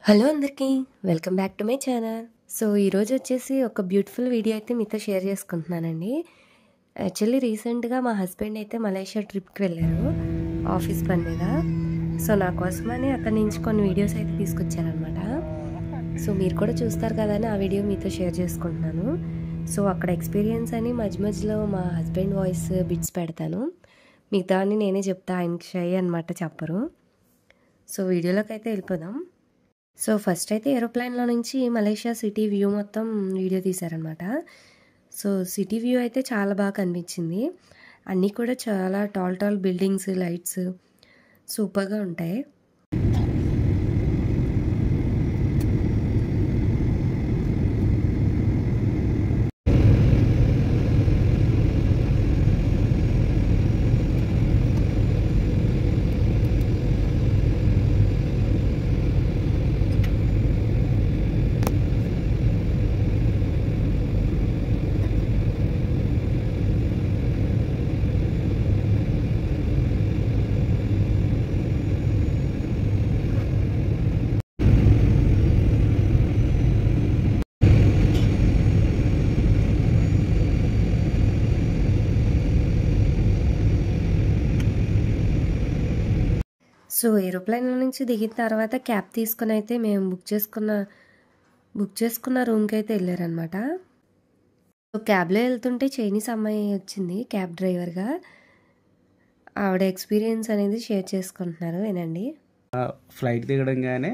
Hello అందరికీ welcome back to my channel. So ఈరోజు వచ్చేసి ఒక బ్యూటిఫుల్ వీడియో అయితే మీతో షేర్ చేసుకుంటున్నానండి. యాక్చువల్లీ రీసెంట్గా మా హస్బెండ్ అయితే మలేషియా ట్రిప్కి వెళ్ళారు ఆఫీస్ పని మీద. సో నా కోసమని అక్కడి నుంచి కొన్ని వీడియోస్ అయితే తీసుకొచ్చారనమాట. సో మీరు కూడా చూస్తారు కదా అని ఆ వీడియో మీతో షేర్ చేసుకుంటున్నాను. సో అక్కడ ఎక్స్పీరియన్స్ అని మధ్య మధ్యలో మా హస్బెండ్ వాయిస్ బిట్స్ పెడతాను, మిగతా అని నేనే చెప్తా, ఆయనకి షై అనమాట, చెప్పరు. సో వీడియోలోకి అయితే వెళ్ళిపోదాం. సో ఫస్ట్ అయితే ఏరోప్లేన్లో నుంచి మలేషియా సిటీ వ్యూ మొత్తం వీడియో తీశారనమాట. సో సిటీ వ్యూ అయితే చాలా బాగా కనిపించింది. అన్నీ కూడా చాలా టాల్ బిల్డింగ్స్, లైట్స్ సూపర్గా ఉంటాయి. సో ఏరోప్లేన్ నుంచి దిగిన తర్వాత క్యాబ్ తీసుకుని అయితే మేము బుక్ చేసుకున్న రూమ్కి అయితే వెళ్ళారనమాట. సో క్యాబ్లో వెళ్తుంటే చైనీస్ అమ్మాయి వచ్చింది క్యాబ్ డ్రైవర్గా. ఆవిడ ఎక్స్పీరియన్స్ అనేది షేర్ చేసుకుంటున్నారు, వినండి. ఫ్లైట్ దిగడంగానే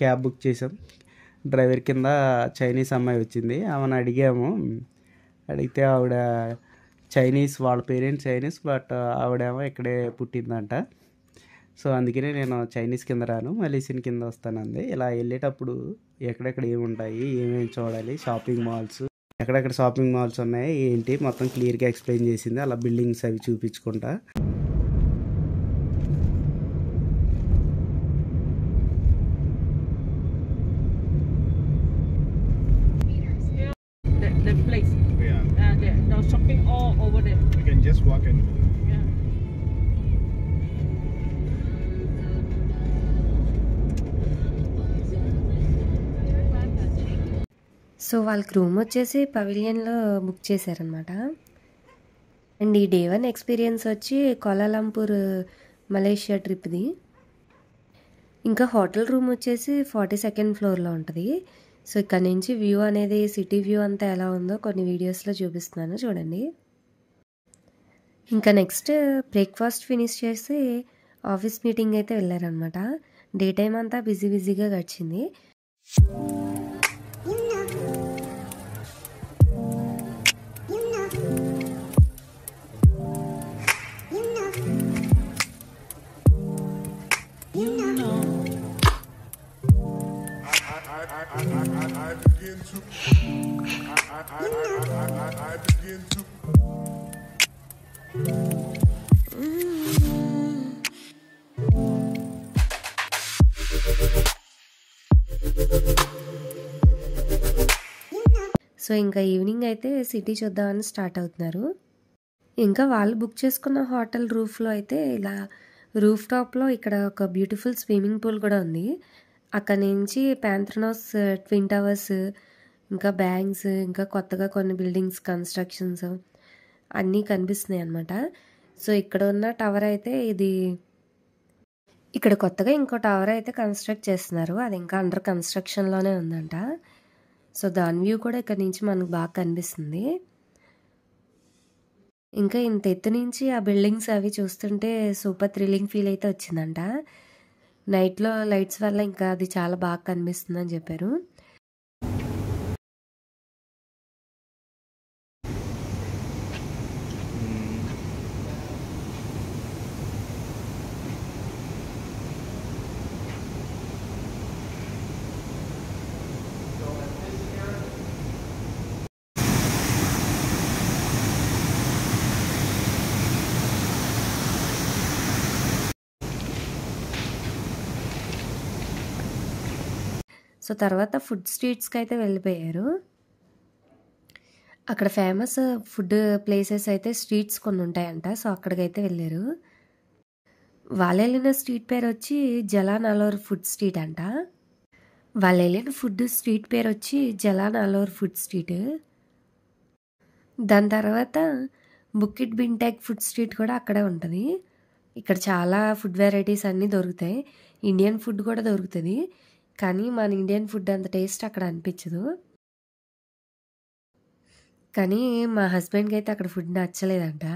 క్యాబ్ బుక్ చేసాం. డ్రైవర్ కింద చైనీస్ అమ్మాయి వచ్చింది. ఆమెను అడిగితే ఆవిడ చైనీస్, వాళ్ళ పేరెంట్స్ చైనీస్, బట్ ఆవిడేమో ఇక్కడే పుట్టిందంట. సో అందుకనే నేను చైనీస్ కింద రాను, మలేషియన్ కింద వస్తానంది. ఇలా వెళ్ళేటప్పుడు ఎక్కడెక్కడ ఏముంటాయి, ఏమేమి చూడాలి, షాపింగ్ మాల్స్, ఎక్కడెక్కడ షాపింగ్ మాల్స్ ఉన్నాయి ఏంటి మొత్తం క్లియర్గా ఎక్స్ప్లెయిన్ చేసింది. అలా బిల్డింగ్స్ అవి చూపించుకుంటా. The place. Yeah. The shopping all over there. You can just walk in. Yeah. So వాళ్ళకి రూమ్ వచ్చేసి పవిలియన్లో బుక్ చేశారనమాట. అండ్ ఈ డే 1 ఎక్స్పీరియన్స్ వచ్చి కోలాలంపూర్ మలేషియా ట్రిప్ది. ఇంకా హోటల్ రూమ్ వచ్చేసి 42nd ఫ్లోర్లో ఉంటుంది. సో ఇక్కడ నుంచి వ్యూ అనేది, సిటీ వ్యూ అంతా ఎలా ఉందో కొన్ని వీడియోస్లో చూపిస్తున్నాను, చూడండి. ఇంకా నెక్స్ట్ బ్రేక్ఫాస్ట్ ఫినిష్ చేసి ఆఫీస్ మీటింగ్ అయితే వెళ్ళారనమాట. డే టైం అంతా బిజీగా గడిచింది. I begin to సో ఇంకా ఈవినింగ్ అయితే సిటీ చూద్దామని స్టార్ట్ అవుతున్నారు. ఇంకా వాళ్ళు బుక్ చేసుకున్న హోటల్ రూఫ్లో అయితే ఇలా రూఫ్ టాప్లో ఇక్కడ ఒక బ్యూటిఫుల్ స్విమ్మింగ్ పూల్ కూడా ఉంది. అక్కడ నుంచి ప్యాంథ్రనోస్ ట్విన్ టవర్స్, ఇంకా బ్యాంక్స్, ఇంకా కొత్తగా కొన్ని బిల్డింగ్స్ కన్స్ట్రక్షన్స్ అన్నీ కనిపిస్తున్నాయి అన్నమాట. సో ఇక్కడ ఉన్న టవర్ అయితే ఇక్కడ కొత్తగా ఇంకో టవర్ అయితే కన్స్ట్రక్ట్ చేస్తున్నారు, అది ఇంకా అండర్ కన్స్ట్రక్షన్లోనే ఉందంట. సో దాని వ్యూ కూడా ఇక్కడ నుంచి మనకు బాగా కనిపిస్తుంది. ఇంకా ఇంత ఎత్తు నుంచి ఆ బిల్డింగ్స్ అవి చూస్తుంటే సూపర్ థ్రిల్లింగ్ ఫీల్ అయితే వచ్చిందంట. నైట్లో లైట్స్ వల్ల ఇంకా అది చాలా బాగా కనిపిస్తుందని చెప్పారు. సో తర్వాత ఫుడ్ స్ట్రీట్స్కి అయితే వెళ్ళిపోయారు. అక్కడ ఫేమస్ ఫుడ్ ప్లేసెస్ అయితే స్ట్రీట్స్ కొన్ని ఉంటాయంట. సో అక్కడికైతే వెళ్ళారు. వాళ్ళు వెళ్ళిన స్ట్రీట్ పేరు వచ్చి జలాన్ అలోర్ ఫుడ్ స్ట్రీట్ అంట. వాళ్ళు వెళ్ళిన ఫుడ్ స్ట్రీట్ పేరు వచ్చి జలాన్ అలోర్ ఫుడ్ స్ట్రీట్. దాని తర్వాత బుకిట్ బింటాక్ ఫుడ్ స్ట్రీట్ కూడా అక్కడే ఉంటుంది. ఇక్కడ చాలా ఫుడ్ వెరైటీస్ అన్నీ దొరుకుతాయి. ఇండియన్ ఫుడ్ కూడా దొరుకుతుంది, కానీ మన ఇండియన్ ఫుడ్ అంత టేస్ట్ అక్కడ అనిపించదు. కానీ మా హస్బెండ్కి అయితే అక్కడ ఫుడ్ నచ్చలేదంట.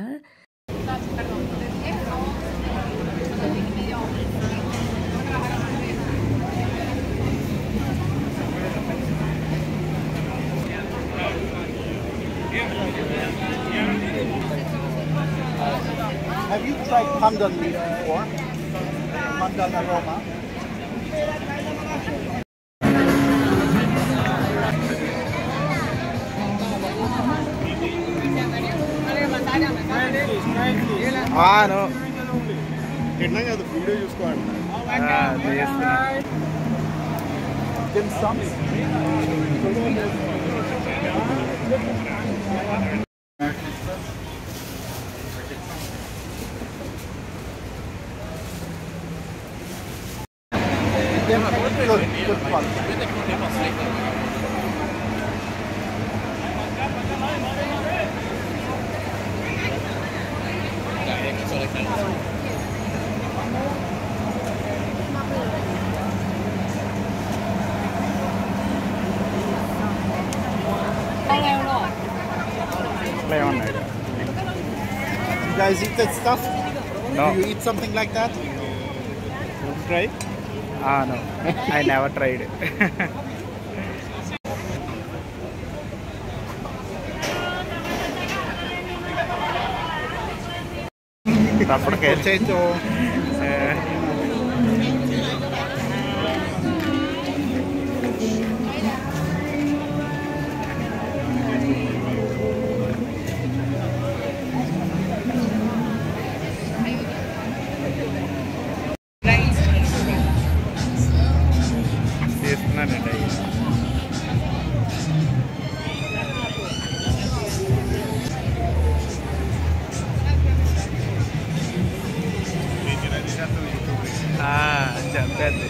Have you tried pandan leaf before? Pandan aroma? No తిన్నా కదా వీడియో చూసుకోండి. Dim sum. Good quality. You guys eat that stuff? No. Do you eat something like that? Try? No, I never tried. Potato. చేస్తున్నానండి. చెప్పండి.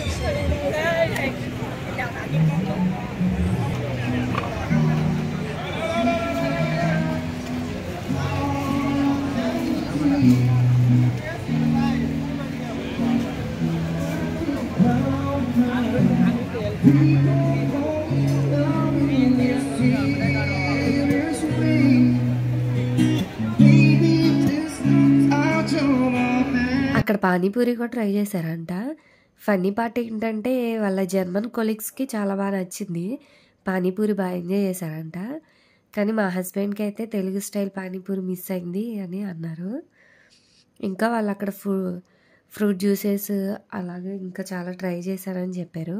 అక్కడ పానీపూరి కూడా try చేశారంట. Funny part ఏంటంటే వాళ్ళ జర్మన్ కొలీగ్స్కి చాలా బాగా నచ్చింది. పానీపూరి బాగా ఎంజాయ్ చేశారంట. కానీ మా హస్బెండ్కి అయితే తెలుగు స్టైల్ పానీపూరి మిస్ అయింది అని అన్నారు. ఇంకా వాళ్ళు అక్కడ ఫ్రూట్ జ్యూసెస్ అలాగే ఇంకా చాలా ట్రై చేశారని చెప్పారు.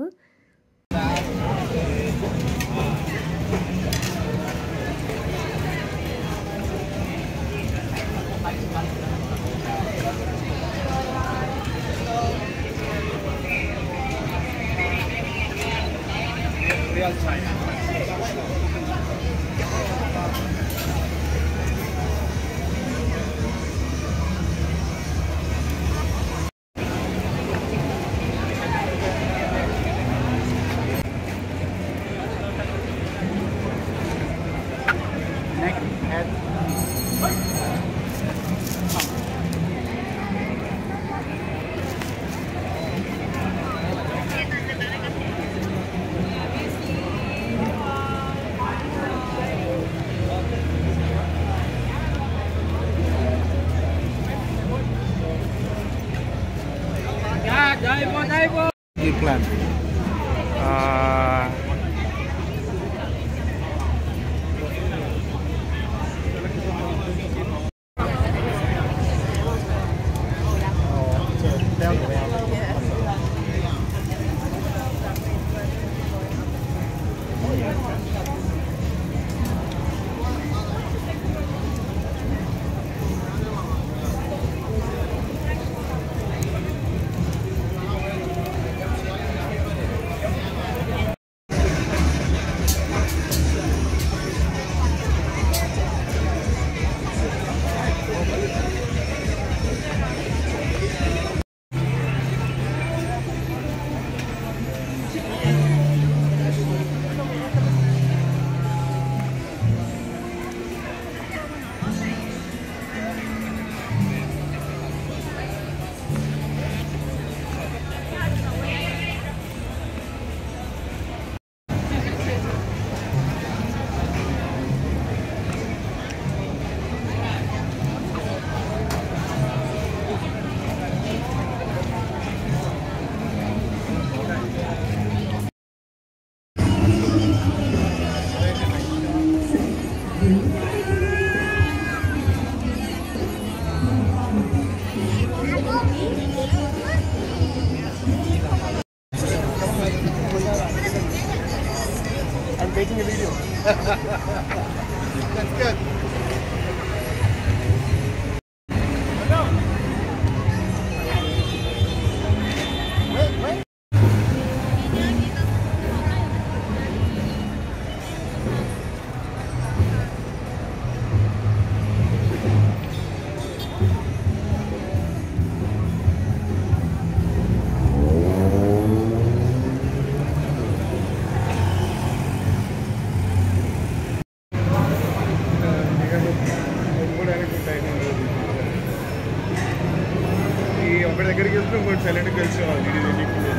You plan? making a video. That's good. ఒకటి దగ్గరికి వెళ్తే ఇంకోటి సైలెంట్గా కలిసేవాళ్ళు ఇది తెలియకుండా.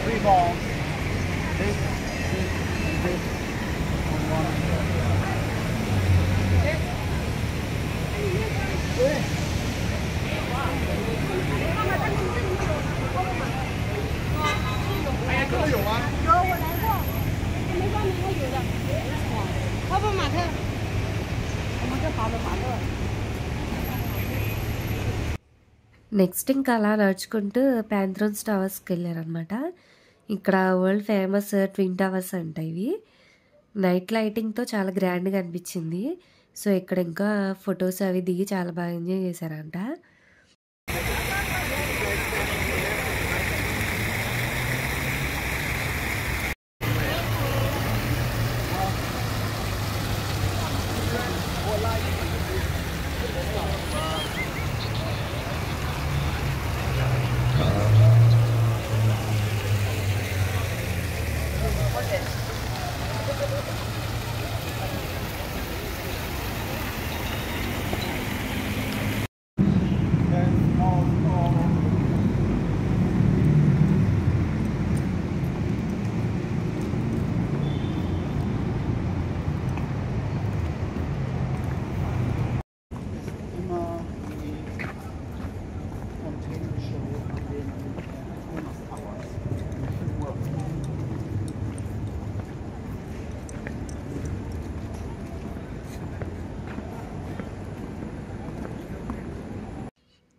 Three balls. This, and one. Next ఇంకా అలా నడుచుకుంటూ ప్యాంథ్రోన్స్ టవర్స్కి వెళ్ళారనమాట. ఇక్కడ వరల్డ్ ఫేమస్ ట్విన్ టవర్స్ అంట ఇవి. నైట్ లైటింగ్తో చాలా గ్రాండ్గా అనిపించింది. సో ఇక్కడ ఇంకా ఫొటోస్ అవి దిగి చాలా బాగా ఎంజాయ్ చేశారంట.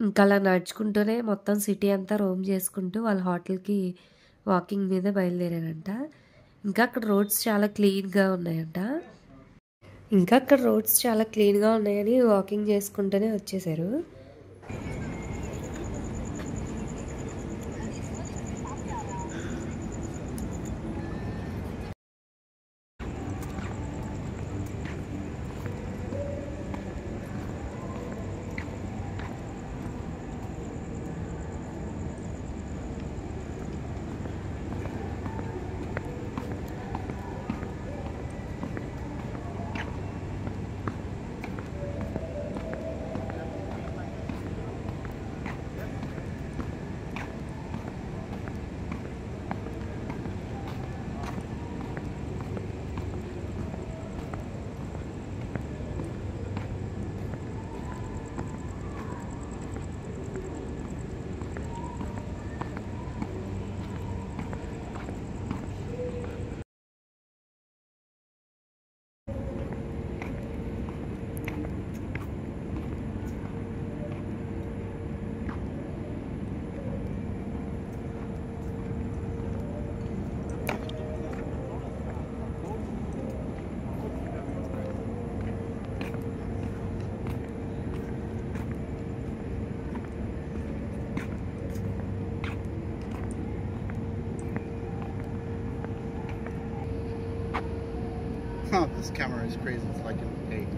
ఇంకా అలా నడుచుకుంటూనే మొత్తం సిటీ అంతా రోమ్ చేసుకుంటూ వాళ్ళ హోటల్కి వాకింగ్ మీద బయలుదేరారంట. ఇంకా అక్కడ రోడ్స్ చాలా క్లీన్గా ఉన్నాయని వాకింగ్ చేసుకుంటూనే వచ్చేసారు. This camera is crazy. It's like an 8.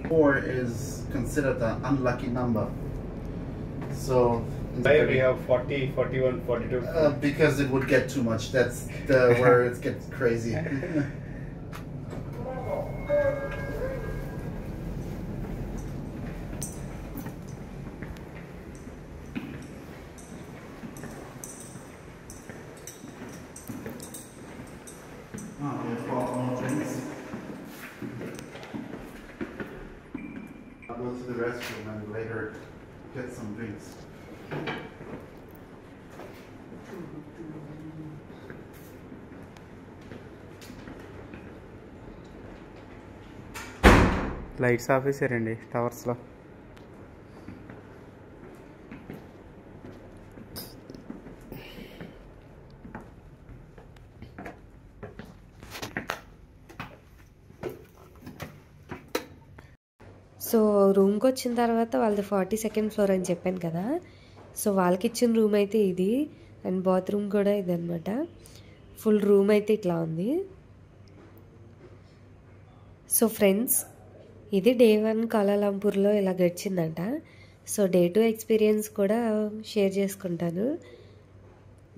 4 is considered an unlucky number. So Why we have 40, 41, 42? because it would get too much. That's the where it gets crazy. We have 12 more drinks. I'll go to the restroom and later get some drinks. Lights ఆఫేసారండి టవర్స్లో. So రూమ్కి వచ్చిన తర్వాత వాళ్ళది 42nd floor అని చెప్పాను కదా. So వాళ్ళకి ఇచ్చిన రూమ్ అయితే ఇది, అండ్ బాత్రూమ్ కూడా ఇదనమాట. ఫుల్ రూమ్ అయితే ఇట్లా ఉంది. సో ఫ్రెండ్స్, ఇది డే 1 కౌలాలంపూర్లో ఇలా గడిచిందంట. సో డే 2 ఎక్స్పీరియన్స్ కూడా షేర్ చేసుకుంటాను.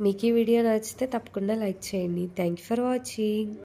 మీకు ఈ వీడియో నచ్చితే తప్పకుండా లైక్ చేయండి. Thank you for watching.